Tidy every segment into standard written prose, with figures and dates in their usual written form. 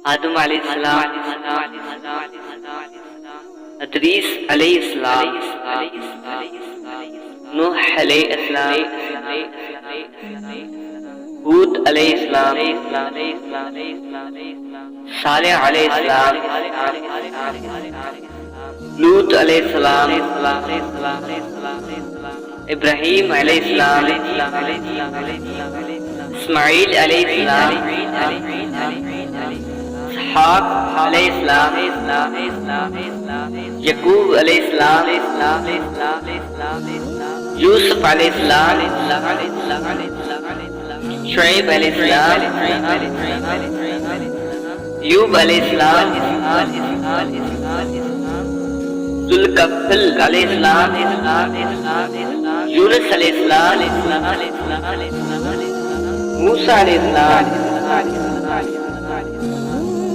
آدم علیہ السلام، ادریس علیہ السلام، نوح علیہ السلام، ہود علیہ السلام، صالح علیہ السلام، لوط علیہ السلام، ابراہیم علیہ السلام، اسماعیل علیہ السلام، اسحاق علیہ السلام، یعقوب علیہ السلام، یوسف علیہ السلام، شعیب علیہ السلام، ایوب علیہ السلام، ذوالکفل علیہ السلام، یونس علیہ السلام، موسیٰ علیہ السلام،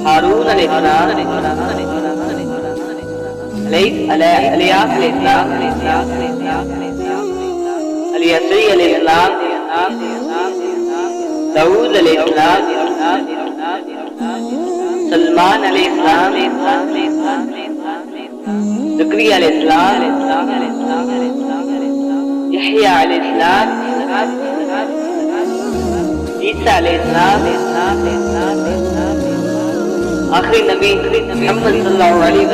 ہارون علیہ السلام، الیاس علیہ السلام، الیسع علیہ السلام، داؤد علیہ السلام، سلمان علیہ السلام، زکریا علیہ السلام، یحییٰ علیہ السلام، عیسیٰ علیہ السلام، آخری نبی محمد صلی اللہ علیہ وسلم